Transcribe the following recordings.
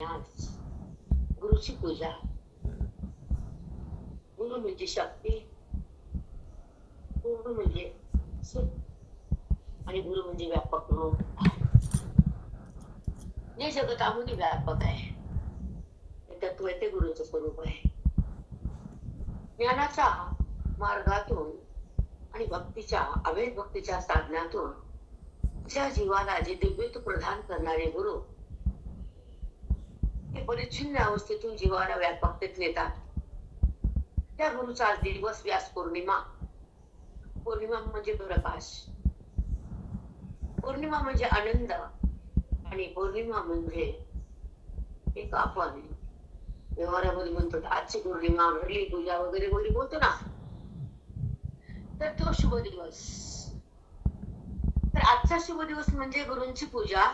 संन्यास, गुरुची पूजा. गुरु म्हणजे शक्ती, गुरु म्हणजे सुख आणि गुरु म्हणजे व्यापक रूप. जे जगतामध्ये व्यापक आहे ते तत्व ते गुरुचं स्वरूप आहे. ज्ञानाच्या मार्गातून आणि भक्तीच्या अभेद भक्तीच्या साधनातून ज्या जीवाला जे दिव्यत्व प्रदान करणारे गुरु ते परिच्छिन्न अवस्थेतून जीवाला व्यापकतेत नेतात. त्या गुरुचा आज दिवस व्यास पौर्णिमा. पौर्णिमा म्हणजे प्रकाश, पौर्णिमा म्हणजे आनंद आणि पौर्णिमा म्हणजे एक आपण व्यवहारामध्ये म्हणतो आजची पौर्णिमा, घडली पूजा वगैरे वगैरे बोलतो ना, तर तो शुभ दिवस. तर आजचा शुभ दिवस म्हणजे गुरूंची पूजा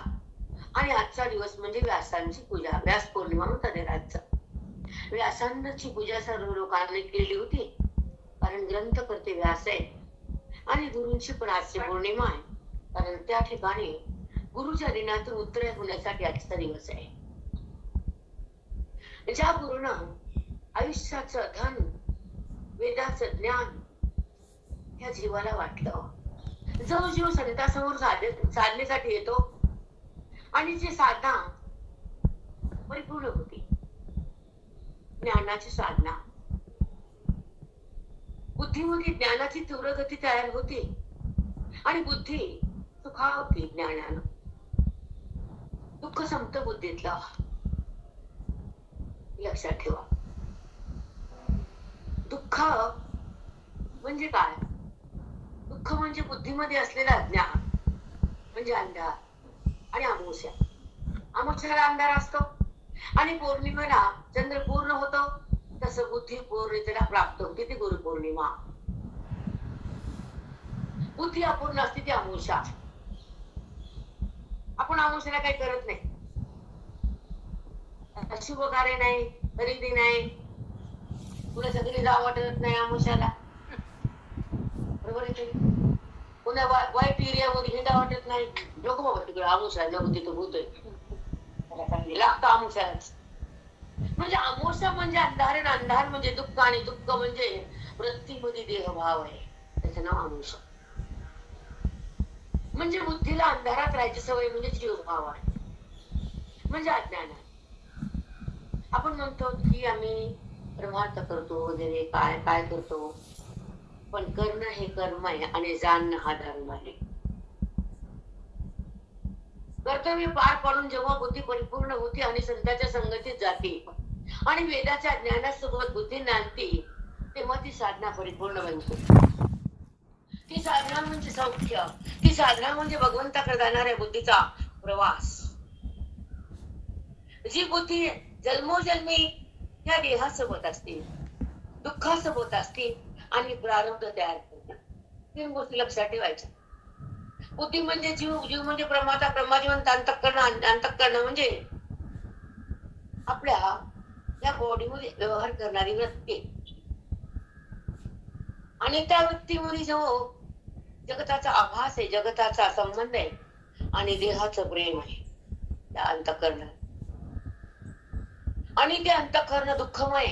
आणि आजचा दिवस म्हणजे व्यासांची पूजा. व्यास पौर्णिमा म्हणतात आजचा. व्यासांची पूजा सर्व लोकांनी केली होती कारण ग्रंथ करते व्यास आहे. आणि गुरूंची पण आजची पौर्णिमा आहे कारण त्या ठिकाणी गुरुच्या दिनातून उत्तर होण्यासाठी आजचा दिवस आहे. ज्या गुरुनं आयुष्याचं धन, वेदाचं ज्ञान या जीवाला वाटलं, जो जीव संतांसमोर साधनेसाठी येतो आणि जी साधना परिपूर्ण होती, ज्ञानाची साधना, बुद्धीमध्ये ज्ञानाची तीव्र गती तयार होती आणि बुद्धी सुखावती ज्ञानानं. दुःख संपत बुद्धीतलं, लक्षात ठेवा. दुःख म्हणजे काय? दुःख म्हणजे बुद्धीमध्ये असलेला अज्ञान म्हणजे अंधार आणि अमावस्या. अमावस्याला अंधार असतो आणि पौर्णिमेला चंद्र पूर्ण होतो, तसं बुद्धी पूर्णतेला प्राप्त होते ती गुरु पौर्णिमा. बुद्धी अपूर्ण असते ती अमावस्या. आपण अमावस्याला काही करत नाही, शुभ कार्य नाही, खरेदी नाही, तुला सगळी जावं वाटत नाही अमावस्याला, बरोबर आहे. पुन्हा वाईट एरियामध्ये हिंडा वाटत नाही, नको बाबा तिकडे अमावस्या, नको तिथं भूत आहे, लागतं अमावस्यालाच. म्हणजे अमावस्या म्हणजे अंधार आणि अंधार म्हणजे दुःख आणि दुःख म्हणजे वृत्तीमध्ये देहभाव आहे, त्याचं नाव अमावस्या. म्हणजे बुद्धीला अंधारात राहायची सवय म्हणजे जीवभाव आहे, म्हणजे अज्ञान आहे. आपण म्हणतो की आम्ही परमार्थ करतो वगैरे, काय काय करतो, पण करणं हे कर्म आहे आणि जाणणं हा धर्म आहे. कर्तव्य पार पाडून जेव्हा बुद्धी परिपूर्ण होती आणि संतांच्या संगतीत जाते आणि वेदाच्या ज्ञानासोबत बुद्धी नांदते, तेव्हा ती साधना परिपूर्ण बनते. ती साधना म्हणजे सौख्य, ती साधना म्हणजे भगवंताकडे जाणाऱ्या बुद्धीचा प्रवास. जी बुद्धी जन्मोजन्मी या देहासोबत असते, दुःखासोबत असते आणि प्रारब्ध तयार करते. तीन गोष्टी लक्षात ठेवायच्या. बुद्धी म्हणजे जीव, जीव म्हणजे प्रमाता, प्रमाजीवंत अंतःकरण, अंतःकरण म्हणजे आपल्या या बॉडीमध्ये व्यवहार करणारी वृत्ती आणि त्या वृत्तीमध्ये जो जगताचा आभास आहे, जगताचा संबंध आहे आणि देहाचं प्रेम आहे, त्या अंतःकरण. आणि ते अंतःकरण दुःखमय,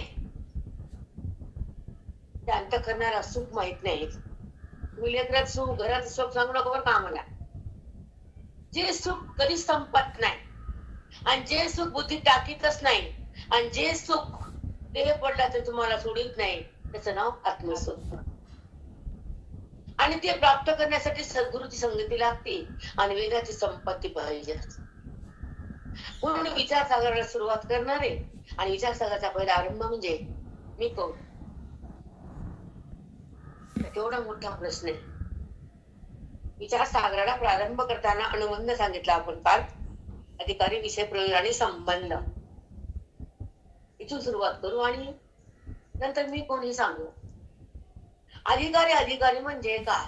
त्या अंतःकरणाला सुख माहित नाही. तुम्ही लेकरात सुख, घरात सुख सांगू नका बरं का आम्हाला. जे सुख कधी संपत नाही आणि जे सुख बुद्धी टाकीतच नाही आणि जे सुख देह पडला तर तुम्हाला सोडित नाही, त्याचं नाव आत्मसुख. आणि ते प्राप्त करण्यासाठी सद्गुरूची संगती लागते आणि वेदाची संपत्ती पाहिजे. म्हणून विचारसागराला सुरुवात करणार आहे आणि विचारसागराचा पहिला आरंभ म्हणजे मी कोण. तेवढा मोठा प्रश्न आहे. विचारसागराला प्रारंभ करताना अनुबंध सांगितला आपण काल, अधिकारी, विषय, प्रयोजन आणि संबंध. इथून सुरुवात करू आणि नंतर मी कोण हे सांगू. अधिकारी, अधिकारी म्हणजे काय?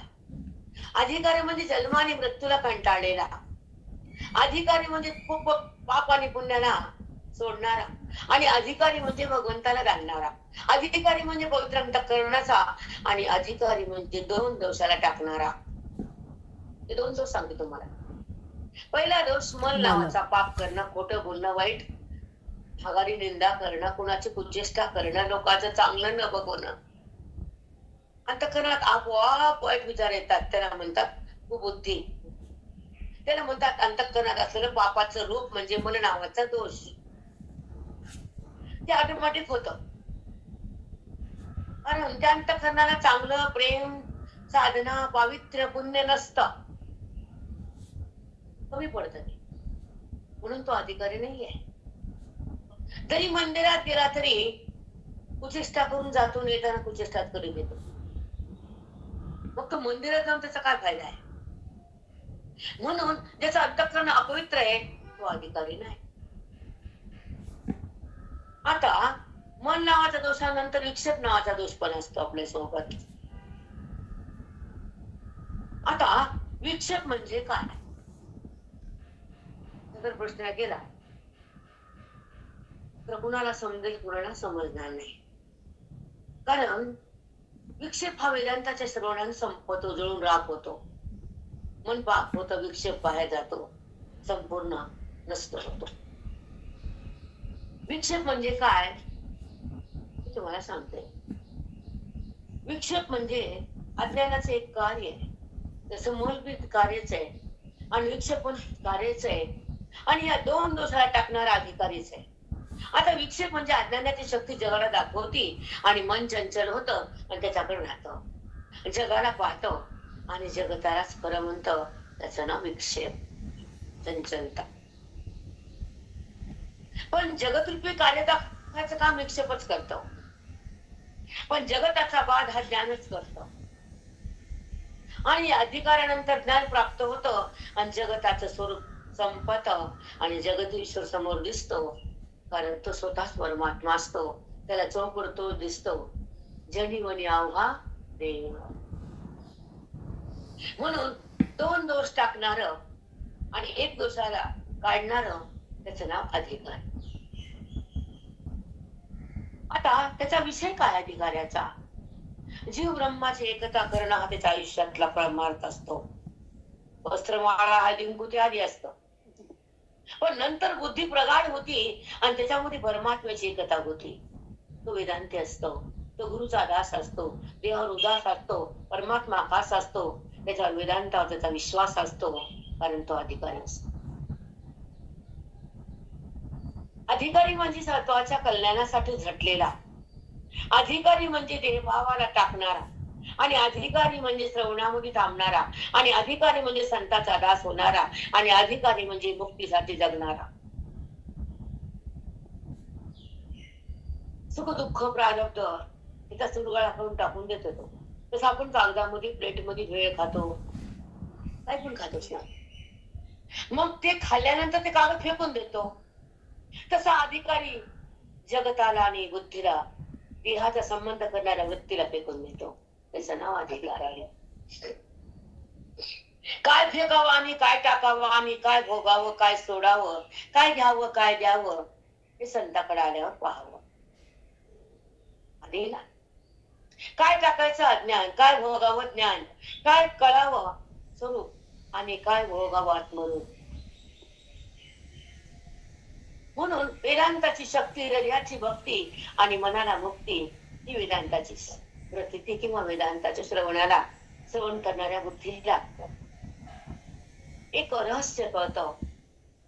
अधिकारी म्हणजे जन्म आणि मृत्यूला कंटाळलेला. अधिकारी म्हणजे खूप पाप आणि पुण्याला सोडणारा आणि अधिकारी म्हणजे भगवंताला जाणणारा. अधिकारी म्हणजे पवित्र अंतःकरणाचा आणि अधिकारी म्हणजे दोन दोषाला टाकणारा. हे दोन दोष सांगते तुम्हाला. पहिला दोष मन नावाचा पाप करणं, खोटं बोलणं, वाईट हगारी निंदा करणं, कुणाची कुचेष्टा करणं, लोकांचं चांगलं न बघवणं, अंतःकरणात आपोआप वाईट विचार येतात. त्याला म्हणतात कुबुद्धी. त्याला म्हणतात अंतःकरणात असलेलं पापाचं रूप म्हणजे मन नावाचा दोष. ते ऑटोमॅटिक होतं. कारण त्या अंतःकरणाला चांगलं प्रेम, साधना, पावित्र्य, पुण्य नसतं, कमी पडतं ते. म्हणून तो अधिकारी नाहीये. जरी मंदिरात गेला तरी कुचेष्टा करून जातो, येताना कुचेष्टात करून येतो. मग तो मंदिरात जाऊन त्याचा काय फायदा आहे? म्हणून ज्याचं अंतःकरण अपवित्र आहे तो अधिकारी नाही. आता मन नावाच्या दोषानंतर विक्षेप नावाचा दोष पण असतो आपल्या सोबत. आता विक्षेप म्हणजे काय जर प्रश्न केला तर कुणाला समजेल, कुणाला समजणार नाही. कारण विक्षेप हा वेदांताच्या श्रवणाने संपतो, जळून राख होतो, मन पाप होतं, विक्षेप बाहेर जातो, संपूर्ण नष्ट होतो. विक्षेप म्हणजे काय मी तुम्हाला सांगते. विक्षेप म्हणजे अज्ञानाचं एक कार्य आहे. जसं मूलभूत कार्यच आहे आणि विक्षेप पण कार्यच आहे, आणि या दोन दोषाला टाकणारा अधिकारीच आहे. आता विक्षेप म्हणजे अज्ञानाची शक्ती जगाला दाखवती आणि मन चंचल होतं आणि त्याच्याकडे राहतं, जगाला पाहतं आणि जगतालाच खरं म्हणतं. त्याचं नाव विक्षेप, चंचलता. पण जगतरूपी कार्य दाखवायचं काम विक्षेपच करतो, पण जगताचा बाध हा ज्ञानच करतो. आणि अधिकारानंतर ज्ञान प्राप्त होतं आणि जगताचं स्वरूप संपत आणि जगत ईश्वर समोर दिसतो. कारण तो स्वतःच परमात्मा असतो, त्याला चौपडतो दिसतो, जणीवणी अवघा देव. म्हणून दोन दोष टाकणार आणि एक दोषाला काढणार त्याचं नाव अधिकार. आता त्याचा विषय काय अधिकाऱ्याचा? जीव ब्रह्माची एकता करणं हा त्याच्या आयुष्यातला परमार्थ असतो. वस्त्रमाळा हा लिंबू आधी असतं, पण नंतर बुद्धी प्रगाढ होती आणि त्याच्यामध्ये परमात्म्याची एकता होती. तो वेदांती असतो, तो गुरुचा दास असतो, देवावर उदास असतो, परमात्मा खास असतो, त्याच्या वेदांतावर त्याचा विश्वास असतो, कारण तो अधिकारी असतो. अधिकारी म्हणजे स्वतःच्या कल्याणासाठी झटलेला, अधिकारी म्हणजे देहभावाला टाकणारा, आणि अधिकारी म्हणजे श्रवणामध्ये थांबणारा, आणि अधिकारी म्हणजे संताचा दास होणारा, आणि अधिकारी म्हणजे मुक्तीसाठी जगणारा. सुख दुःख प्रारब्ध एका सुरगाळा करून टाकून देतो तो. तसं आपण कागदामध्ये प्लेटमध्ये भेळ खातो, काय पण खातोच ना, मग ते खाल्ल्यानंतर ते कागद फेकून देतो. तसा अधिकारी जगताला आणि बुद्धीला, देहाचा संबंध करणाऱ्या वृत्तीला फेकून देतो. त्याचं नाव अधिकार आहे. काय फेकावं आणि काय टाकावं आणि काय भोगावं काय सोडावं, काय घ्यावं काय द्यावं, हे संताकडे आल्यावर पाहावं. आणि काय टाकायचं अज्ञान, काय भोगावं ज्ञान, काय कळावं स्वरूप आणि काय भोगावं आत्मरूप. म्हणून वेदांताची शक्ती, हृदयाची भक्ती आणि मनाला मुक्ती ही वेदांताची प्रतीती किंवा वेदांताच्या श्रवणाला, श्रवण करणाऱ्या बुद्धीला एक रहस्य कळतं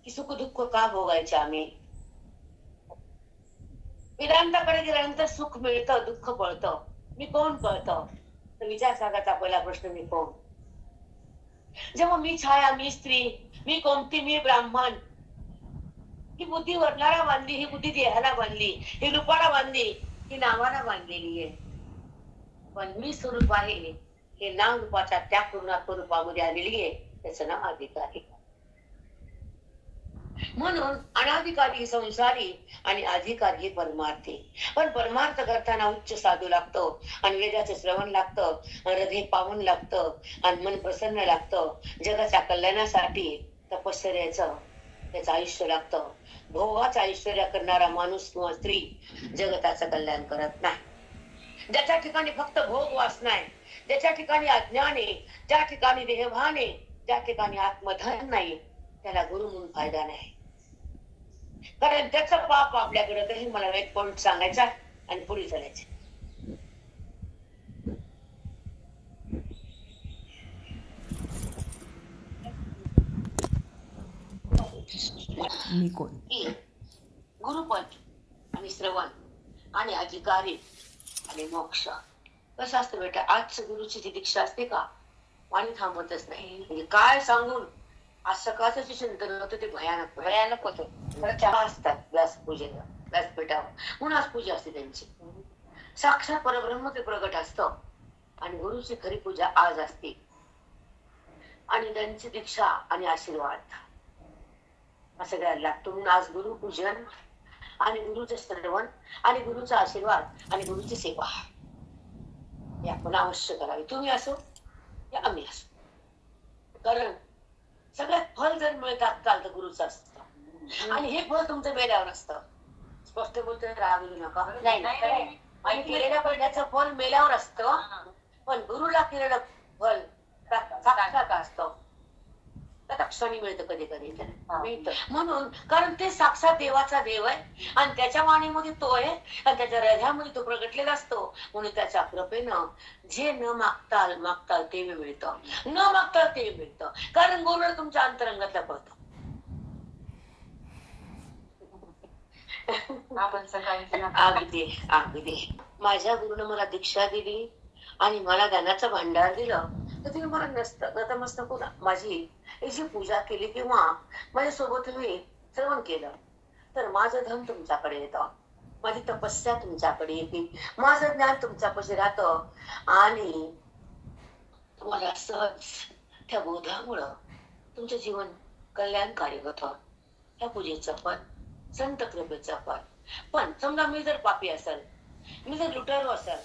की सुख दुःख का भोगायचे आम्ही. वेदांताकडे गेल्यानंतर सुख मिळतं, दुःख पळतं. मी कोण कळतं? तर विचार सागाचा पहिला प्रश्न, मी कोण? जेव्हा मी छाया, मी स्त्री, मी कोणती, मी ब्राह्मण, ही बुद्धी वर्णाला बांधली, ही बुद्धी देहाला बांधली, ही रूपाला बांधली, ही नावाला बांधलेली आहे. पण मी स्वरूप आहे, हे नाव रूपाच्या त्या पूर्णात्म रूपामध्ये आलेली आहे, त्याचं नाव अधिकारी. म्हणून अनाधिकारी संसारी आणि अधिकारी हे परमार्थी. पण परमार्थ करताना उच्च साधू लागतो आणि वेदाचं श्रवण लागतं, हृदय पावन लागतं आणि मन प्रसन्न लागतं. जगाच्या कल्याणासाठी तपश्चर्याचं त्याचं आयुष्य लागतं. भोगाचं ऐश्वर्य करणारा माणूस किंवा स्त्री जगताचं कल्याण करत नाही. ज्याच्या ठिकाणी फक्त भोग वासना आहे, ज्याच्या ठिकाणी अज्ञान आहे, ज्या ठिकाणी देहभान आहे, ज्या ठिकाणी आत्मधन नाही, त्याला गुरु म्हणून फायदा नाही. कारण त्याचं पाप आपल्याकडे तर हे मला एक पॉइंट सांगायचा आणि पुढे चालायचं. मी कोण? गुरुपद आणि श्रवण आणि अधिकारी आणि मोक्ष. कसं असतं बेटा, आज गुरुची जी दीक्षा असते का, वाणी थांबतच नाही. म्हणजे काय सांगून आज सकाळचं जे चिंतन होतं ते भयानक भयानक होतं. चहा असतात व्यासपूजेला, व्यासपीठावर म्हणून आज पूजा असते त्यांची. साक्षात परब्रह्म ते प्रगट असतं आणि गुरुची खरी पूजा आज असते. आणि त्यांची दीक्षा आणि आशीर्वाद असं करायला लागतो. म्हणून आज गुरुपूजन आणि गुरुचे श्रवण आणि गुरुचा आशीर्वाद आणि गुरुची सेवा हे आपण अवश्य करावी. तुम्ही असो या आम्ही असो. कारण सगळ्यात फल जर मिळतात चालतं गुरुचं असतं आणि हे फल तुमचं मेल्यावर असतं. स्पष्ट बोलतोय, राग येऊ नका. नाही, आणि केलेल्या पुण्याचं फल मेल्यावर असतं, पण गुरुला केलेलं फल साक्षात असतं. त्या क्षणी मिळतं, कधी कधी मिळतं. म्हणून कारण ते साक्षात देवाचा देव आहे आणि त्याच्या वाणीमध्ये तो आहे आणि त्याच्या हृदयामध्ये तो प्रगटलेला असतो. म्हणून त्याच्या कृपेनं जे न मागताल ते मिळतं, न मागताल ते मिळतं. कारण गुरुला तुमच्या अंतरंगातला पडतो. आपण सकाळी अगदी अगदी माझ्या गुरुनं मला दीक्षा दिली आणि मला ज्ञानाचं भांडार दिलं, तर तुम्ही मला नतमस्तक माझी याची पूजा केली किंवा माझ्यासोबत तुम्ही श्रवण केलं तर माझं धन तुमच्याकडे येतं, माझी तपस्या तुमच्याकडे येते, माझं ज्ञान तुमच्यापाशी राहतं आणि तुम्हाला सहज त्या बोधामुळं तुमचं जीवन कल्याणकारी होतं. त्या पूजेचं फळ, संत कृपेचं फळ. पण समजा मी जर पापी असेल, मी जर लुटारू असेल,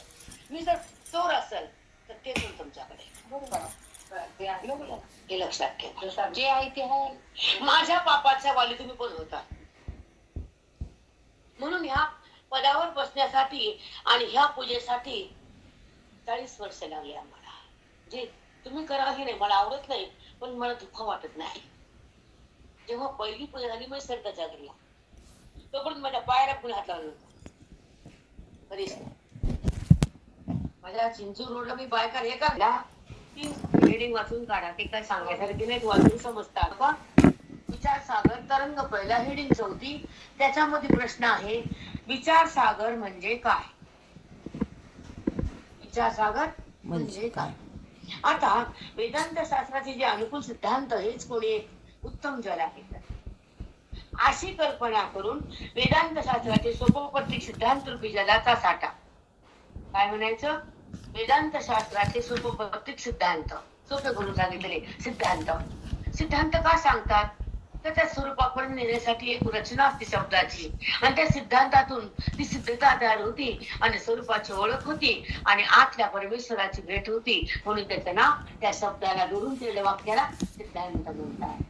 मी जर चोर असेल, तर ते पण तुमच्याकडे हे लक्षात ठेवा. जे आहे ते आहे. माझ्या पापाच्या वाली तुम्ही पण होता. म्हणून ह्या पदावर बसण्यासाठी आणि ह्या पूजेसाठी 40 वर्ष लागली आम्हाला. जे तुम्ही करा हे नाही मला आवडत नाही, पण मला दुःख वाटत नाही. जेव्हा पहिली पूजा झाली मी संत जागरला, तोपर्यंत माझ्या पायाला कुणी हात लावला नव्हता. कधीच माझ्या चिंचूर रोडला मी बायका हे काढला, ती हेडिंग वाचून काढा. ते काय सांगायसारखी नाही, वाचून समजतात का. विचार सागर तरंग पहिला हेडिंग होती, त्याच्यामध्ये प्रश्न आहे विचार सागर म्हणजे काय. विचार सागर म्हणजे काय. आता वेदांत शास्त्राचे जे अनुकूल सिद्धांत हेच कोणी उत्तम जल आहे अशी कल्पना करून वेदांत शास्त्राचे सोपोपत्तिक सिद्धांत रूपी जलाचा साठा. काय म्हणायचं, वेदांत शास्त्राचे सोपोपत्तिक सिद्धांत, सोपे करून सांगितले सिद्धांत. सिद्धांत का सांगतात तर त्या स्वरूपापर्यंत नेण्यासाठी एक रचना असते शब्दाची आणि त्या सिद्धांतातून ती सिद्धता तयार होती आणि स्वरूपाची ओळख होती आणि आतल्या परमेश्वराची भेट होती. म्हणून त्याचं नाव त्या शब्दाला जोडून केलेल्या वाक्याला सिद्धांत म्हणतात.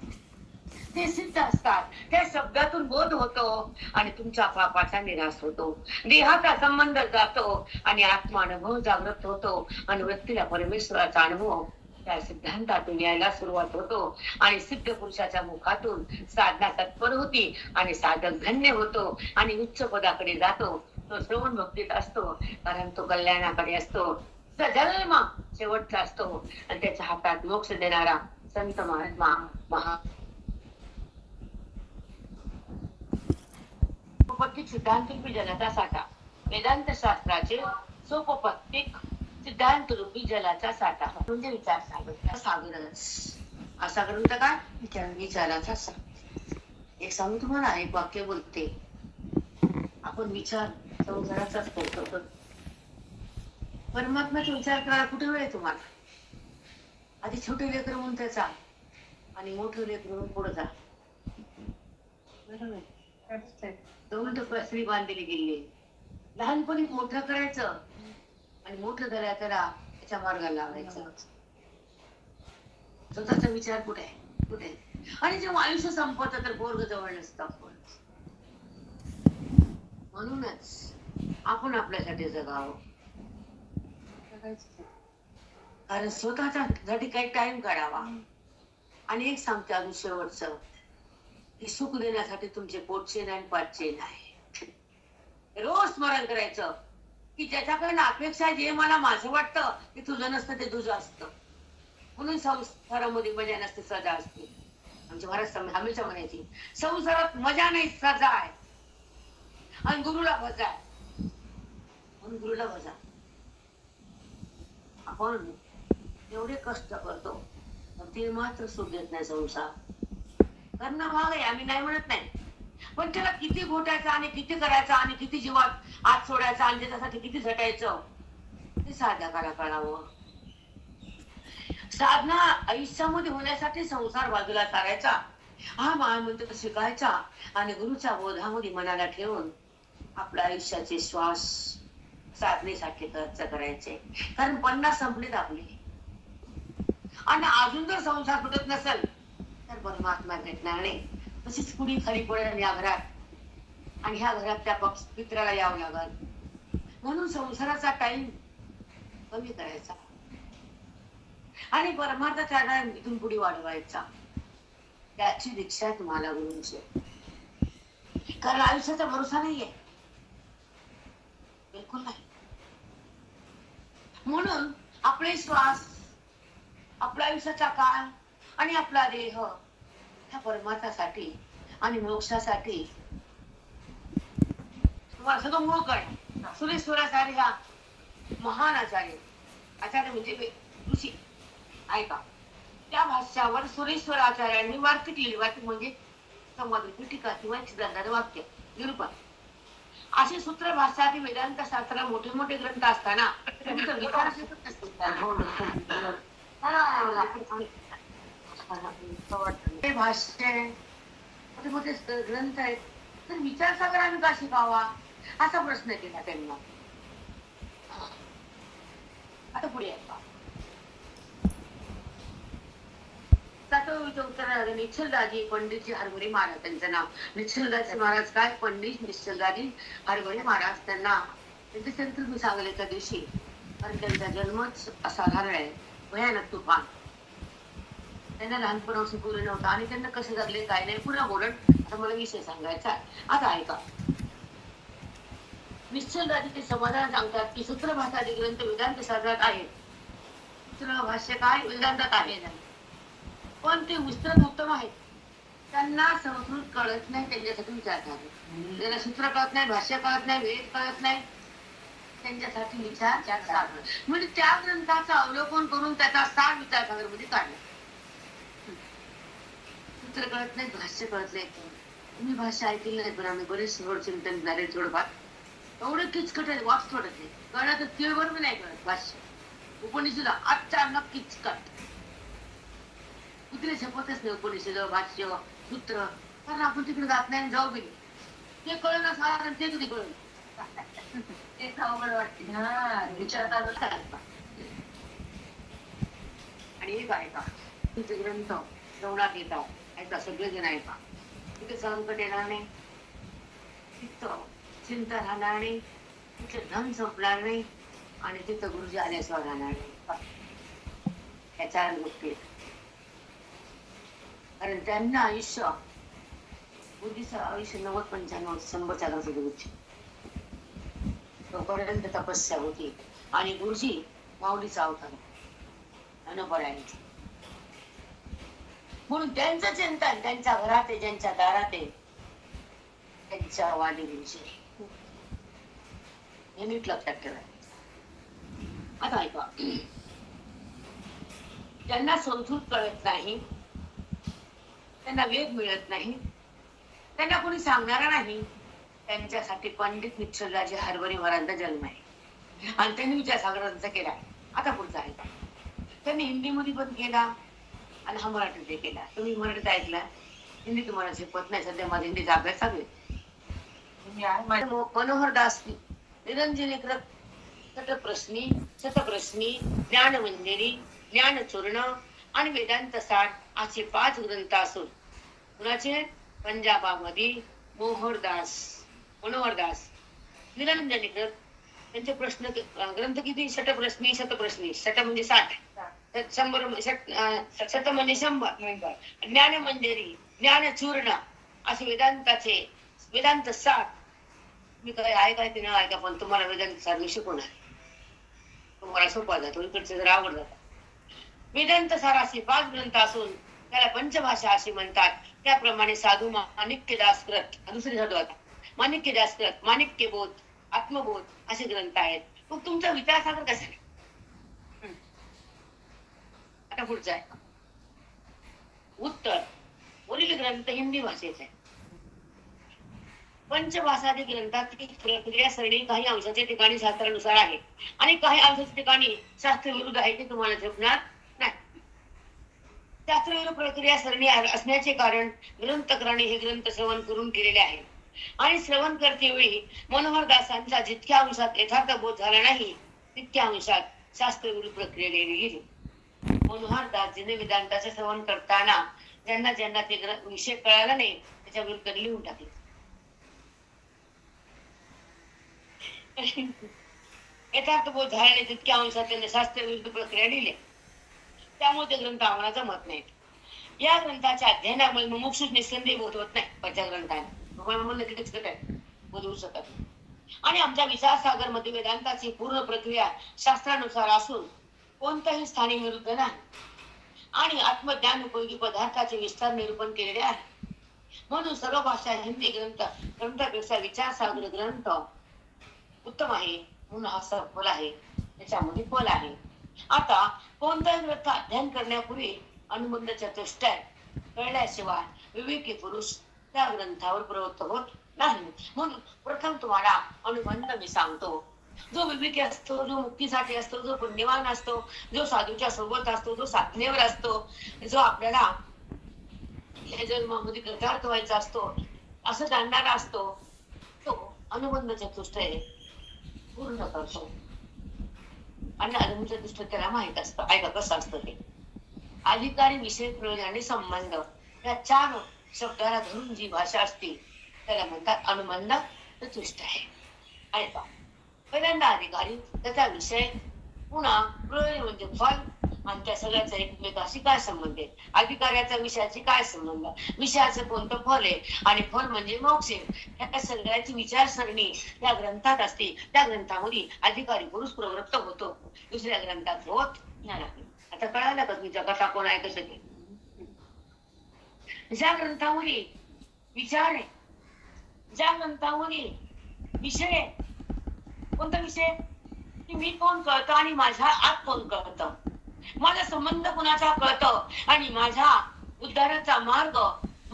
ते सिद्ध असतात. त्या शब्दातून बोध होतो आणि तुमच्या पापाचा निराश होतो, देहाचा संबंध जातो आणि आत्मानुभव जागृत होतो आणि व्यक्तीला परमेश्वराचा अनुभव त्या सिद्धांतातून यायला सुरुवात होतो आणि सिद्ध पुरुषाच्या मुखातून साधना तत्पर होती आणि साधक धन्य होतो आणि उच्च पदाकडे जातो. तो श्रवण भक्तीत असतो कारण तो कल्याणाकडे असतो. जन्म शेवटचा असतो आणि त्याच्या हातात मोक्ष देणारा संत महात्मा महा सोपोपत्तिक सिद्धांत रूपी जलाचा साठा. वेदांत शास्त्राचे सोपोपत्तिक सिद्धांत रूपी जलाचा साठा म्हणजे विचार सागर. सागरच असा ग्रंथ काय विचाराचा सागर. एक सांगू तुम्हाला, एक वाक्य बोलते. आपण विचार संसाराचाच करतो, परमात्म्याचा विचार करायला कुठे वेळ आहे तुम्हाला. आधी छोटे लेकर म्हणून त्याचा आणि मोठे लेकर म्हणून पुढे जा. दोन टप्प्यात बांधलेली गेली. लहानपणी मोठं करायचं आणि मोठं झाल्या त्याला त्याच्या मार्गाला लावायचं. स्वतःचा विचार कुठे कुठे. आणि जेव्हा आयुष्य संपत तर पोरग जवळ नसतं. म्हणूनच आपण आपल्यासाठी जगावं, कारण स्वतःच्या साठी काही टाइम काढावा. आणि एक सांगते अजून शेवटचं, की सुख देण्यासाठी तुमचे पोटचे नाही पाठचे नाही. रोज स्मरण करायचं की ज्याच्याकडे अपेक्षा जे मला माझं वाटतं की तुझं नसतं ते तुझं असतं. म्हणून संसारामध्ये मजा नसते सजा असते. आमच्या महाराज हमेशा म्हणायची संसारात मजा नाही सजा आहे आणि गुरुला भजा आहे. म्हणून गुरुला भजा. आपण एवढे कष्ट करतो पण ते मात्र सुख देत नाही संसार. करणं भाग आहे, आम्ही नाही म्हणत नाही, पण त्याला किती घोटायचं आणि किती करायचं आणि किती जीवात हात सोडायचा आणि त्याच्यासाठी किती झटायचं ते साधकाला कळावं. साधना आयुष्यामध्ये होण्यासाठी संसार बाजूला सारायचा, हा महामंत्र शिकायचा आणि गुरुच्या बोधामध्ये मनाला ठेवून आपल्या आयुष्याचे श्वास साधनेसाठी खर्च करायचे. कारण 50 संपलेत आपले आणि अजून जर संसार तुटत नसेल तर परमात्मा भेटणार नाही. तशीच पुढी खाली पडेल या घरात आणि ह्या घरात त्या पित्राला यावं लागल. म्हणून संसाराचा टाइम कमी करायचा आणि परमार्थाच्या आधार इथून पुढे वाढवायचा. त्याची दीक्षा तुम्हाला गुरुंची. कारण आयुष्याचा भरोसा नाहीये, बिलकुल नाही. म्हणून आपले श्वास, आपल्या आयुष्याचा काळ आणि आपला देह ह्या परमार्थासाठी आणि मोक्षासाठी तुम्हाला सगळं मोह कळणार. सुरेश्वराचार्य हा महान आचार्य म्हणजे ऋषी ऐका. त्या भाष्यावर सुरेश्वराचार्यांनी वार्तिक लिहिली. वार्तिक म्हणजे संवाद टीका किंवा सिद्धांताचं वाक्य निरूपण. असे सूत्र भाष्यातील वेदांत शास्त्राला मोठे मोठे ग्रंथ असताना ते भाष्य मोठे मोठे ग्रंथ आहेत तर विचारसागरांनी का शिकावा असा प्रश्न केला त्यांना. आता पुढे ऐका. उत्तर निश्चलदाजी पंडितजी हरभरे महाराज त्यांचं नाव. निश्चलदाजी महाराज काय पंडित निश्चलदाजी हरभरे महाराज. त्यांना त्यांचे चरित्र मी सांगले त्या दिवशी. कारण त्यांचा जन्मच असाधारण आहे. भयानक तुफान. त्यांना लहानपणापासून पूर्ण नव्हता आणि त्यांना कसं जगले काय नाही पुन्हा बोलण. आता मला विषय सांगायचा. आता ऐका. निश्चलदाजी ते समाधान सांगतात की सूत्र भाषादी ग्रंथ वेदांत शास्त्रात आहेत. सूत्र भाष्य काय वेदांतात आहे पण ते विस्तृत उत्तम आहेत. त्यांना संस्कृत कळत नाही त्यांच्यासाठी विचार झाले. त्यांना सूत्र कळत नाही, भाष्य कळत नाही, वेद कळत नाही, त्यांच्यासाठी विचार म्हणजे त्या ग्रंथाचं अवलोकन करून त्याचा सार विचारसागरमध्ये काढला. सूत्र कळत नाही, भाष्य कळत नाही. तुम्ही भाषा ऐकली नाही पण आम्ही बरेच थोड चिंतन झाले थोडंफार. एवढं किचकट आहे वाच थोडत नाही कळत. तिळभर मी नाही कळत भाष्य. उपनिषद अचानक किचकट. कुठले शपथच नाही उपनिषद भाष्य सूत्र. कारण आपण तिकडे जात नाही जाऊ बी ते कळलं साधारण ते कधी कळलं ते अवघड वाटते. आणि एक ऐका तुमचे ग्रंथ श्रवणात येतात ऐका सगळेजण ऐका. तिथे संकट येणार नाही, तिथं चिंता राहणार नाही, तिथं धन संपणार नाही आणि तिथं गुरुजी आल्याशिवाय राहणार नाही. या 4 गोष्टी. कारण त्यांना आयुष्य गुरुजीचं आयुष्य 90-95 100च्या घराचं. तोपर्यंत तपस्या होती आणि गुरुजी माऊलीचा अवतार अनुभवायचे. म्हणून त्यांचं चिंतन त्यांच्या घरात आहे, ज्यांच्या दारात आहे, त्यांच्या वाणी गुरुजी हे नीट लक्षात ठेवायचं. आता ऐका. ज्यांना संस्कृत कळत नाही, त्यांना वेद मिळत नाही, त्यांना कोणी सांगणार नाही, त्यांच्यासाठी पंडित निश्चलदाजी हरभरे महाराजांचा जन्म आहे आणि त्यांनी विचारसागरांचा केला. आता पुढचा आहे. त्यांनी हिंदीमध्ये पण केला आणि हा मराठीमध्ये केला. तुम्ही मराठीत ऐकला, हिंदी तुम्हाला शिकवत नाही. सध्या माझा हिंदीचा अभ्यास चालू आहे. मनोहर दास निरंजनी शतप्रश्नी ज्ञानमंजरी ज्ञानचूर्ण आणि वेदांत सार असे 5 ग्रंथ असून कुणाचे पंजाबामध्ये मनोहरदास निरंजनी त्यांचे प्रश्न ग्रंथ किती शतप्रश्नी शत म्हणजे 60 100 शत म्हणजे 100 ज्ञानमंजरी ज्ञानचूर्ण असे वेदांत सार. मी काही ऐकायचे न ऐका, पण तुम्हाला वेदांत सार मी शिकवणार. तुम्हाला सोपा जातो, इकडचे जर आवड जातात. वेदांत सार असे 5 ग्रंथ असून त्याला पंचभाषा असे म्हणतात. त्याप्रमाणे साधू माणिक्यदास कृत, दुसरे साधू आता माणिक्यदास कृत, माणिक्यबोध, आत्मबोध असे ग्रंथ आहेत. मग तुमचा विचार सागर कसा आहे? आता पुढचा आहे. उत्तर. वरील ग्रंथ हिंदी भाषेचा आहे. पंचभाषादी ग्रंथातील प्रक्रिया सरणी काही अंशाच्या ठिकाणी शास्त्रानुसार आहे आणि काही अंशाच्या ठिकाणी शास्त्र विरुद्ध आहे, ते तुम्हाला झेपणार नाही. शास्त्रविरुद्ध प्रक्रिया सरणी असण्याचे कारण ग्रंथकराने हे ग्रंथ श्रवण करून केलेले आहे आणि श्रवण करतेवेळी मनोहरदासांचा जितक्या अंशात यथार्थ बोध झाला नाही, तितक्या अंशात शास्त्रविरुद्ध प्रक्रिया गेली. मनोहरदासजीने वेदांताचे श्रवण करताना ज्यांना ते विषय कळाला नाही, त्याच्या विरुद्ध लिहून टाकले. यथार्थ बोध झाल्याने तितक्या अंशात त्यांनी शास्त्रविरुद्ध प्रक्रिया लिहिल्या. त्यामुळे ते ग्रंथ आम्हाला जमत नाहीत. या ग्रंथाच्या अध्ययनामुळे मुमुक्षुस निसंदेह बोध होत नाही. पच्या ग्रंथाने बोलवू शकत. आणि आमच्या विचार सागर मध्ये वेदांताची पूर्ण प्रक्रिया शास्त्रानुसार असून कोणत्याही स्थानी विरुद्ध नाही आणि आत्मज्ञान उपयोगी पदार्थाचे विस्तार निरूपण केलेले आहे. म्हणून सर्व भाषा हिंदी ग्रंथापेक्षा विचार सागर ग्रंथ उत्तम आहे. म्हणून हा सफल आहे, त्याच्यामध्ये फल आहे. आता कोणताही ग्रंथ अध्ययन करण्यापूर्वी अनुबंध चतुष्टय कळल्याशिवाय विवेकी पुरुष त्या ग्रंथावर प्रवृत्त होत नाही. म्हणून प्रथम तुम्हाला अनुबंध मी सांगतो. जो विवेकी असतो, जो मुक्तीसाठी असतो, जो पुण्यवान असतो, जो साधूच्या सोबत असतो, जो साधनेवर असतो, जो आपल्याला या जन्मामध्ये कृतार्थ व्हायचा असतो असं जाणणारा असतो, तो अनुबंध चतुष्टय पूर्ण करतो. आणि अनुबंध चतुष्टय त्याला माहित असतं. ऐका कसं असतं ते. अधिकारी, विषय, प्रयोजन आणि संबंध या 4 शब्दाला धरून जी भाषा असते त्याला म्हणतात अनुबंध चतुष्टय. ऐका, पहिल्यांदा अधिकारी, त्याचा विषय, पुन्हा प्रयोजन म्हणजे फल, आणि त्या सगळ्याचा एकमेकाशी काय संबंध आहे. अधिकाऱ्याचा विषयाशी काय संबंध, विषयाचं कोणतं फल आहे, आणि फल म्हणजे मोक्ष. या सगळ्याची विचारसरणी त्या ग्रंथात असते. त्या ग्रंथामध्ये अधिकारी पुरुष प्रवृत्त होतो, दुसऱ्या ग्रंथात होत नाही. आता कळालं का तुमच्या कथा कोण आहे कसं ते. ज्या ग्रंथामध्ये विचार आहे, ज्या ग्रंथामध्ये विषय आहे, कोणता विषय की मी कोण कळतं आणि माझ्या आत कोण कळतं, माझा संबंध कुणाचा कळतो आणि माझ्या उद्धाराचा मार्ग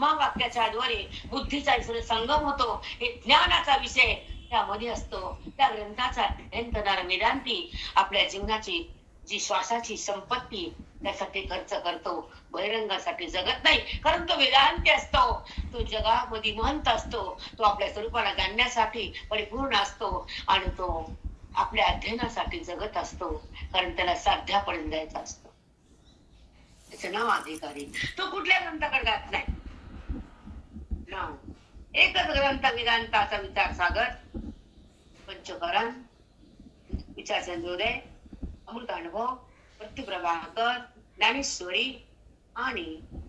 वाक्याच्या द्वारे बुद्धीचा संगम होतो, हे ज्ञानाचा विषय त्यामध्ये असतो. त्या ग्रंथाचा अध्ययन करणारा वेदांती आपल्या जीवनाची जी श्वासाची संपत्ती त्यासाठी खर्च करतो. बहिरंगासाठी जगत नाही, कारण तो वेदांती असतो. तो जगामध्ये महंत असतो. तो आपल्या स्वरूपाला जाणण्यासाठी परिपूर्ण असतो आणि तो आपल्या अध्ययनासाठी जगत असतो, कारण त्याला साध्यापर्यंत जायचं असतं. त्याचं नाव अधिकारी. तो कुठल्या ग्रंथाकडे जात नाही. एकच ग्रंथ वेदांताचा विचार सागर, पंचकरण, विचार संजोदय, अमृतानुभव, प्रतिप्रभाकर, ज्ञानेश्वरी आणि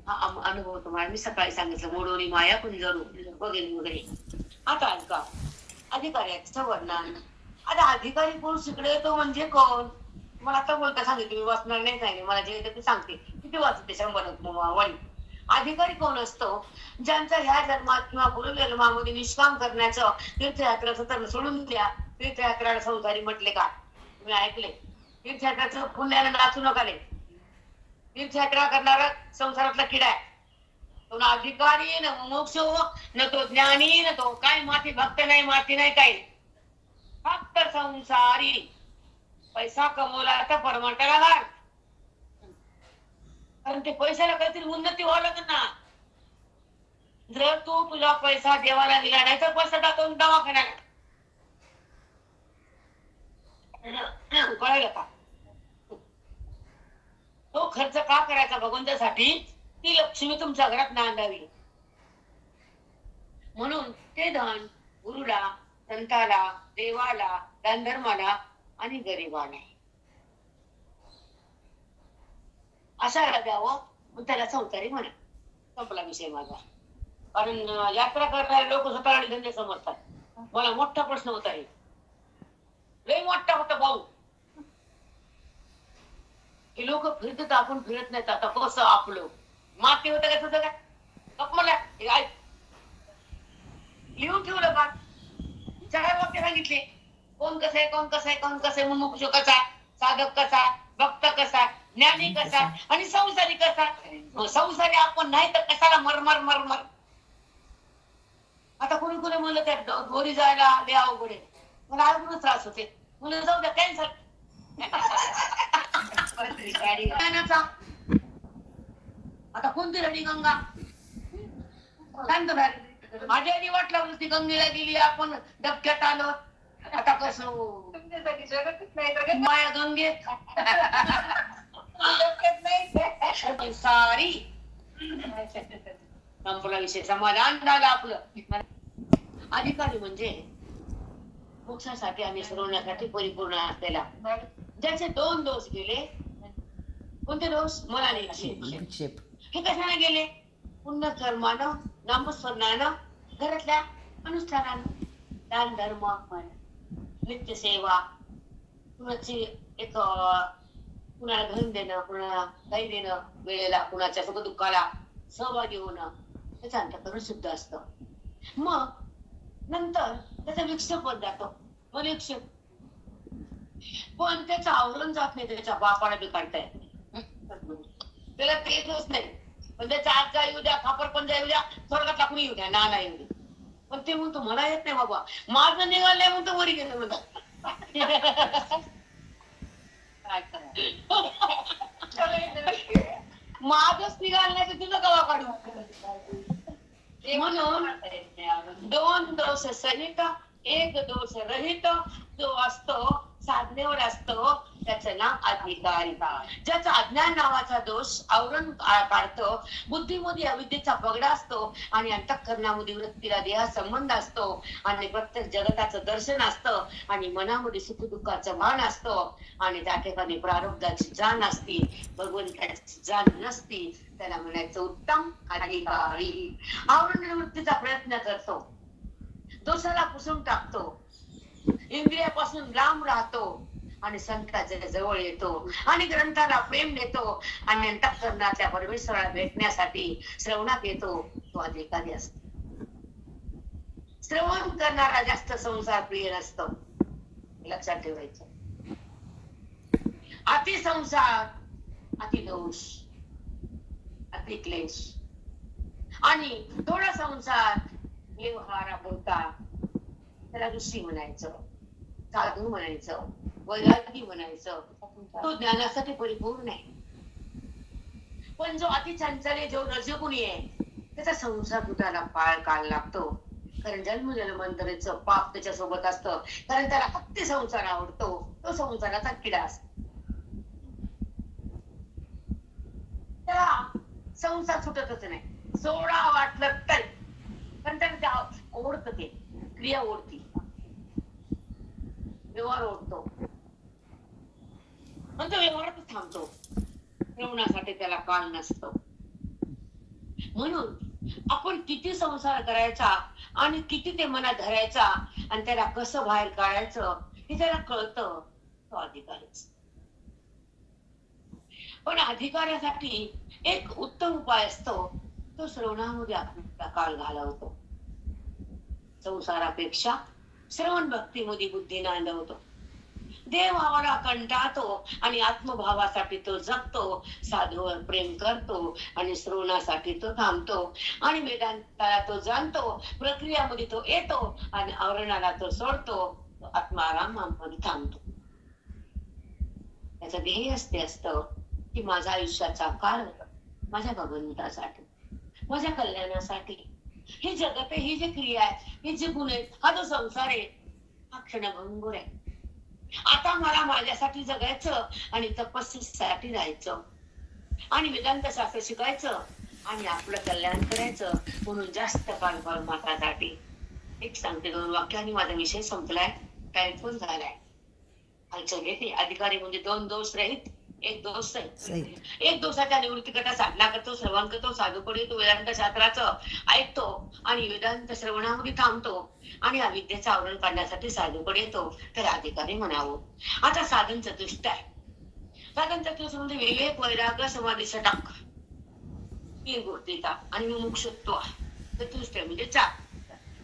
हा अनुभव तुम्हाला मी सकाळी सांगितलं, मोडोली, माया, कुंजरू वगैरे वगैरे. आता ऐका अधिकाऱ्याचं वर्णन. आता अधिकारी पुरुष इकडे येतो म्हणजे कोण, मला आता बोलता सांगितलं, मी वाचणार नाही सांगितले, मला जे येतं ते सांगते. किती वाचते 100 वळी. अधिकारी कोण असतो, ज्यांचा ह्या जन्मात किंवा पूर्वजन्मामध्ये निष्काम करण्याचं तीर्थयात्राचं तर सोडून द्या. तीर्थयात्रा संसारी म्हटले का तुम्ही ऐकले? तीर्थयात्राचं पुण्याला नाचू नकाले. तीर्थयात्रा करणारा संसारातला किडा आहे. तो ना अधिकारी, न मोक्ष, न तो ज्ञानी, न तो काय माती भक्त नाही, माती नाही काही, फक्त संसारी. पैसा कमवला तर परमार्थाला घाल, कारण ते पैशाला काहीतरी उन्नती व्हावं लागेल ना. जर तू तुझा पैसा देवाला दिला नाही तर पैसा टाकून दवाखान्याला, कळलं का? तो खर्च का करायचा भगवंतासाठी? ती लक्ष्मी तुमच्या घरात नांदावी म्हणून ते धन गुरुला, संताला, देवाला, दानधर्माला आणि गरिबाला अशाला द्यावं. मग त्याला संसारी म्हणा. संपला विषय माझा. कारण यात्रा करणारे लोक स्वतःला धन्य समजतात. मला मोठा प्रश्न होता आहे, लय मोठा होता भाऊ, की लोक फिरतात आपण फिरत नाहीत. आता कसं आपलं माती होतं का तुझं काय? मला लिहून ठेवलं का? चार वाक्य सांगितले, कोण कसं आहे, कोण कसं आहे, कोण कसं आहे, मुमुक्षु कसा, साधक कसा, भक्त कसा, ज्ञानी कसा आणि संसारी कसा. संसारी आपण नाही तर कशाला मरमर मरमर. आता कोणी कोणी म्हणलं त्या दोरी जायला लय अवघड आहे, मला अजूनच त्रास होते. मुलं जाऊ द्या कॅन्सर. आता कोणती रडी गंगा माझ्या आधी वाट लागली, ती गंगेला गेली, आपण डबक्यात आलो. आता कसं तुमच्यासाठी जगतच नाही माया गंगेत सारी संपला विषय, समाधान झालं आपलं. अधिकारी म्हणजे मोक्षासाठी आणि सरवण्यासाठी परिपूर्ण असलेला, ज्याचे 2 दोष गेले. कोणते दोष? मन आणि विक्षेप. हे कशाने गेले? पुण्य कर्मानं, नामस्मरणानं, घरातल्या अनुष्ठानानं, दान धर्म, नित्य सेवा, कुणाची एक कुणाला धन देणं, कुणाला काही देणं, वेळेला कुणाच्या सुख दुःखाला सहभागी होणं, त्याचं अंतःकरण शुद्ध असतं. मग नंतर त्याचा विक्षेप होत जातो, मन विक्षेप. पण त्याचं आवरण जात नाही, त्याच्या बापाला बी काढता येत नाही, त्याला ते येतच नाही. पण त्याचा आज जा येऊ द्या, खापर पण येऊ द्या, स्वर्गात टाकून येऊ द्या, नाना येऊ द्या, पण ते म्हणतो मला येत नाही बाबा, माझं निघालंय म्हणतो वरी गेलं म्हणतात. माझच निघाल नाही तर तुझं कवा काढू. म्हणून 2 दोष सहित, 1 दोष रहित जो असतो, साधनेवर असतो, त्याचं नाव अधिकारी. ज्याचा अज्ञान नावाचा दोष आवरण काढतो, बुद्धीमध्ये अविद्येचा पगडा असतो आणि अंतःकरणामध्ये वृत्तीला देहा संबंध असतो आणि प्रत्येक जगताचं दर्शन असतं आणि मनामध्ये सुख दुःखाचं भान असतो आणि त्या ठिकाणी प्रारब्धाची जाण असती, भगवंताची जाण नसती, त्याला म्हणायचं उत्तम अधिकारी. आवरण वृत्तीचा प्रयत्न करतो, दोषाला पुसून टाकतो, इंद्रियापासून लांब राहतो आणि संतांच्या जवळ येतो आणि ग्रंथाला प्रेम देतो आणि अंतःकरणातल्या परमेश्वराला भेटण्यासाठी श्रवणात येतो, तो अधिकारी असतो. श्रवण करणारा जास्त संसार प्रिय नसतो, लक्षात ठेवायचं. अति संसार, अति दोष, अति क्लेश आणि थोडा संसार व्यवहारा बोलता, त्याला ऋषी म्हणायचं, साधू म्हणायचं, वैरागी म्हणायचं, तो ज्ञानासाठी परिपूर्ण आहे. पण जो अति चंचल, जो रजोगुणी आहे, त्याचा संसार तुटायला फार काळ लागतो. कारण जन्मजन्मांतराचं पाप त्याच्या सोबत असतं, कारण त्याला फक्त संसार आवडतो, तो संसाराचा किडा असतो. त्याला संसार सुटतच नाही, सोडा वाटलं तर, पण त्याला ओढत, ते क्रिया ओढती, व्यवहार ओढतो, पण तो व्यवहारातच थांबतो, श्रवणासाठी त्याला काळ नसतो. म्हणून आपण किती संसार करायचा आणि किती ते मनात धरायचा आणि त्याला कसं बाहेर काढायचं हे त्याला कळतं, तो अधिकारीच. पण अधिकाऱ्यासाठी एक उत्तम उपाय असतो, तो श्रवणामध्ये आपला काळ घालवतो. संसारापेक्षा श्रवण भक्तीमध्ये बुद्धी नांदवतो, देवाला कंटाळतो आणि आत्मभावासाठी तो जगतो, साधूवर प्रेम करतो आणि श्रवणासाठी तो थांबतो आणि वेदांताला तो जाणतो, प्रक्रियामध्ये तो येतो आणि आवरणाला तो सोडतो, तो आत्मारामामध्ये थांबतो. त्याचं ध्येय असतं की माझा आयुष्याचा काळ माझ्या भगवंतासाठी, माझ्या कल्याणासाठी. हे जगत आहे, ही जी क्रिया आहे, हे जे गुण आहेत, हा जो संसार आहे, हा क्षणभंगुर आहे. आता मला माझ्यासाठी जगायचं आणि तपस्येसाठी जायचं आणि वेदांत शास्त्र शिकायचं आणि आपलं कल्याण करायचं, म्हणून जास्त काळ परमार्थासाठी. एक सांगते 2 वाक्यांनी माझा विषय संपलाय, टाइम पण झालाय. हलचल येते. अधिकारी म्हणजे 2 दोष रहित, एक दोष सही. सही. एक दोषाच्या निवृत्तीकरता साधना करतो, श्रवण करतो, साधूपणे तो वेदांत शास्त्राचं ऐकतो आणि वेदांत श्रवणामध्ये थांबतो आणि अविद्येचं आवरण काढण्यासाठी साधूपणे येतो, तर अधिकारी म्हणावं. आता साधन चतुष्ट आहे. साधन चतुष्ट म्हणजे विवेक, वैराग्य, समाधी, षटक, 3 गोष्टीचा आणि मुमुक्षुत्व चतुष्ट म्हणजे 4.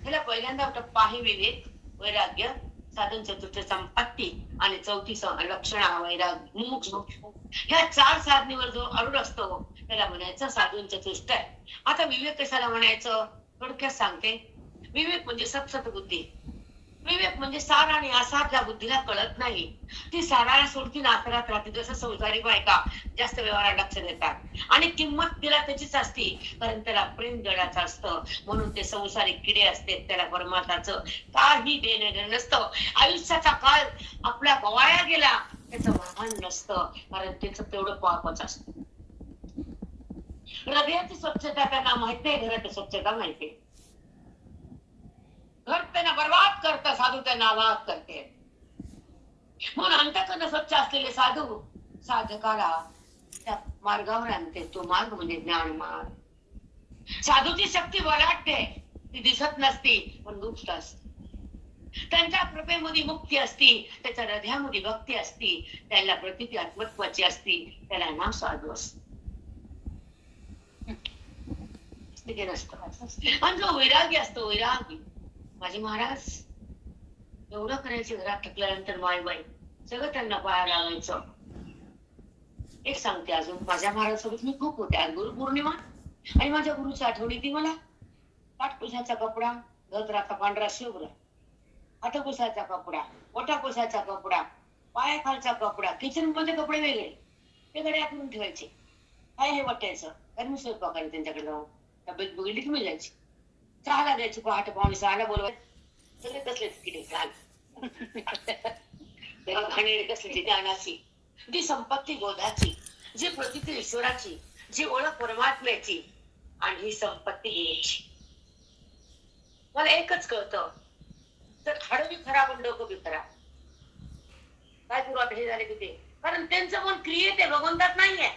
त्याला पहिल्यांदा टप्पा आहे विवेक, वैराग्य, साधन चतुर्थ संपत्ती आणि चौथी लक्षण वैराग्य मुमुक्षु. ह्या 4 साधनेवर जो अरूढ असतो त्याला म्हणायचं साधन चतुष्ट आहे. आता विवेक कशाला म्हणायचं थोडक्यात सांगते. विवेक म्हणजे सतसत बुद्धी. विवेक म्हणजे सार आणि आसार ज्या बुद्धीला कळत नाही ती साराला सोडती आसारात राहते. जसं संसारी बायका जास्त व्यवहारात लक्ष देतात आणि किंमत तिला त्याचीच असती, कारण त्याला प्रेम जडाचं असतं. म्हणून ते संसारिक किडे असते, त्याला परमार्थाचं काही देणं नसतं. आयुष्याचा काळ आपला वाया गेला त्याचं भान नसतं, कारण त्याचं तेवढं पापच असतं. हृदयाची स्वच्छता त्यांना माहित नाही, घराची स्वच्छता माहिती. घर त्यांना बर्बाद करतं, साधू त्यांना आवाज करते. म्हणून अंतःकरण स्वच्छ असलेले साधू साधकाला त्या मार्गावर आणते. तो मार्ग म्हणजे ज्ञान मार्ग. साधूची शक्ती बलाढ्य आहे, ती दिसत नसती पण गुप्त असते. त्यांच्या कृपेमध्ये मुक्ती असती, त्याच्या हृदयामध्ये भक्ती असती, त्याला प्रतिती आत्मत्वाची असती, त्याला नाव साधू असत. आणि जो वैरागी असतो, वैरागी माझे महाराज एवढं करायचे, घरात थकल्यानंतर मायबाई सगळं त्यांना पाया लावायचं. एक सांगते अजून, माझ्या महाराजांसोबत मी खूप होते. आज गुरुपौर्णिमा आणि माझ्या गुरुची आठवण येते मला. पाठपुसाचा कपडा, धोतराचा पांढरा शिवरा, हातपुसाचा कपडा, पोटापुसाचा कपडा, पायाखालचा कपडा, किचन मध्ये कपडे वेगळे ते गड्या करून ठेवायचे. काय हे वाटायचं कारण मी स्वयंपाक करायला त्यांच्याकडे जाऊन तब्येत बघितली की मी जायची. चहाला द्यायची, पहाटे 5:45 बोलवायचे. सगळे कसलेच किडे खाणे कसले ज्ञानाची ती संपत्ती बोधाची, जी प्रतिती ईश्वराची, जी ओळख परमात्म्याची आणि ही संपत्ती घ्यायची. मला एकच कळतं, तर हाड बी खराब आणि डोकं बी खराब. काय पुरात हे झाले की ते, कारण त्यांचं मन क्रियेत आहे, भगवंतात नाहीये.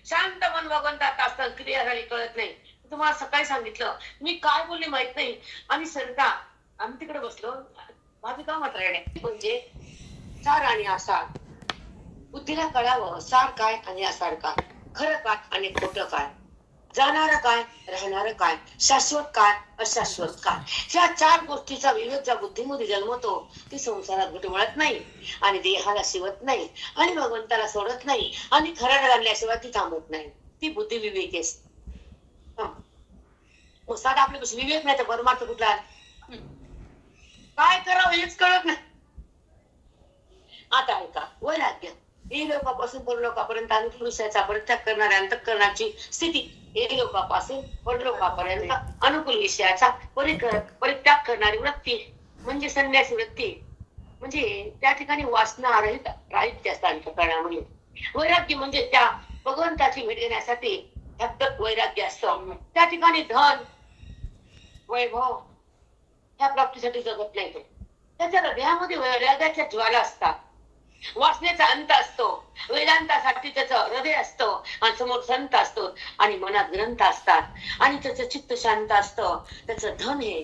शांत मन भगवंतात असतं, क्रिया झाली कळत नाही. तुम्हाला सकाळी सांगितलं, मी काय बोलले माहित नाही. आणि सरिता आम्ही तिकडे बसलो, माझं काम मात्र म्हणजे सार आणि आसार बुद्धीला कळावं. सार काय आणि आसार काय, खरं काय आणि खोटं काय, जाणारं काय, राहणारं काय, शाश्वत काय, अशाश्वत काय. या 4 गोष्टीचा विवेक ज्या बुद्धीमध्ये जन्मतो ती संसारात घुटमळत नाही आणि देहाला शिवत नाही आणि भगवंताला सोडत नाही आणि खरं घालल्याशिवाय ती थांबत नाही. ती बुद्धी विवेक असते. साधा आपल्या विवेक नाही तर परमार्थ कुठला, काय करावं हेच कळत नाही. आता ऐका, वैराग्य हे लोकांपासून परलोकापर्यंत अनुकूल विषयाचा परित्याग करणाऱ्या अंतःकरणाची स्थिती. हे लोकांपासून परलोकापर्यंत अनुकूल विषयाचा परित्याग करणारी वृत्ती म्हणजे संन्यासी वृत्ती. म्हणजे त्या ठिकाणी वासना रहित राहित्य असतात अंतःकरणामध्ये. वैराग्य म्हणजे त्या भगवंताची भेट घेण्यासाठी वैराग्य असतं. त्या ठिकाणी धन वैभव ह्या प्राप्तीसाठी जगत नाही. तो त्याच्या हृदयामध्ये वैराग्याच्या ज्वाला असतात. वासनेचा अंत असतो, वेदांतासाठी त्याचं हृदय असतं आणि समोर संत असतो आणि मनात ग्रंथ असतात आणि त्याचं चित्त शांत असतं. त्याचं धन हे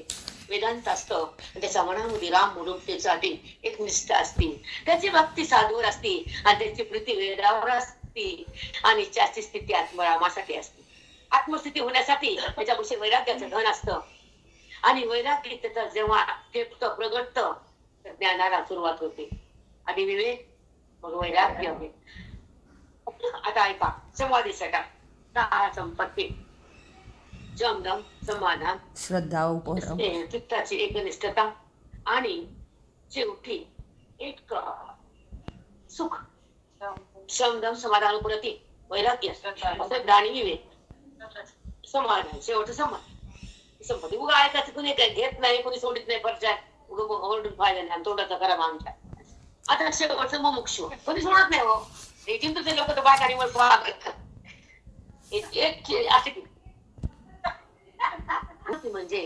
वेदांत असतं, त्याच्या मनामध्ये राम मुरुक्तेसाठी एक निष्ठा असते, त्याची भक्ती साधूवर असते आणि त्याची प्रीती वेदावर असते आणि त्याची स्थिती आत्मरामासाठी असते. आत्मस्थिती होण्यासाठी त्याच्यापाशी वैराग्याचं धन असतं आणि वैराग्य त्याचं जेव्हा टेपतं प्रगटतं तर ज्ञानाला सुरुवात होते आणि विवेक मग वैराग्य. आता ऐका, समाधी षटक संपत्ती, जमदम, समाधान, श्रद्धा, उपरम, चित्ताची एकनिष्ठता आणि शेवटी एक सुख. समदम, समाधान, उपरती, वैराग्य, श्रद्धा आणि विवेक, समाधान, शेवट समाधान. संपत्ती उगा ऐकायचं कुणी काही घेत नाही, कोणी सोडित नाही, परचाय उगा ओरडून फायदा नाही, तोंडाचा करा मागताय. आता शेवटचं मुमुक्षु कोणी सोडत नाही. हो हिंदूचे लोक तर बायकांनी म्हणजे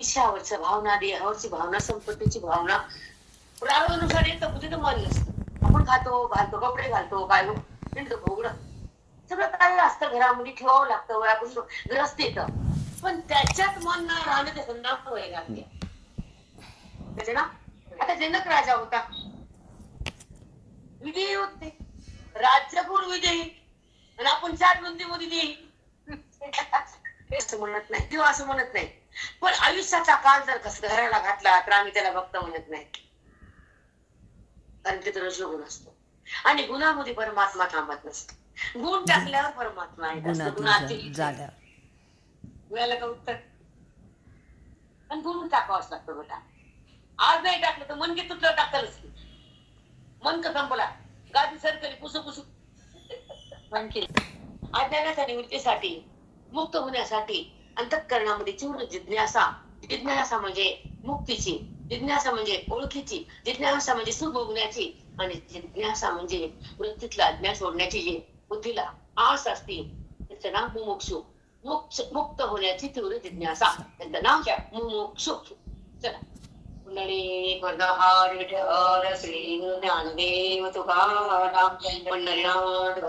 ईशावरच्या भावना, देहावरची भावना, संपत्तीची भावना प्रारंभानुसार येतं, कुठे तर मन नसतं. आपण खातो, घालतो, कपडे घालतो, काय हिंडतो उघडं, सगळं काय असतं घरामध्ये, ठेवावं लागतं, वयापासून ग्रस्त येतं, पण त्याच्यात मन न राहणं त्याचं नाव वैराग्य. त्याचे ना आता जनक राजा होता, विजयी होते, राज्यपूर विजयी, आणि आपण चार बंदीमध्ये देई असं म्हणत नाही किंवा असं म्हणत नाही. पण आयुष्याचा काळ जर कसं घराला घातला तर आम्ही त्याला भक्त म्हणत नाही, कारण तिथं रजोगुण असतो आणि गुणामध्ये परमात्मा थांबत नसतो. गुण टाकल्यावर परमात्मा येत असतो. गुणाची मिळालं का उत्तर? आणि गुण टाकावंच लागतं बेटा. आज नाही टाकलं तर मनके तुटलं टाकलंच की. मन का संपला, गादी सरकली पुसू पुसू अज्ञानाच्या निवृत्तीसाठी, मुक्त होण्यासाठी अंतःकरणामध्ये तीव्र जिज्ञासा. जिज्ञासा म्हणजे मुक्तीची, जिज्ञासा म्हणजे ओळखीची, जिज्ञासा म्हणजे सुभोगण्याची, आणि जिज्ञासा म्हणजे वृत्तीतला अज्ञान सोडण्याची. जी बुद्धीला आस असते त्याचं नाव मुमुक्षु. मुक्त होण्याची तीव्र जिज्ञासा, त्यांचं नाव काय? मुमुक्षु. चला, पुंडलिक वरदाहार विठ्ठल श्री ज्ञानदेव तुकाराम पंढरीनाथ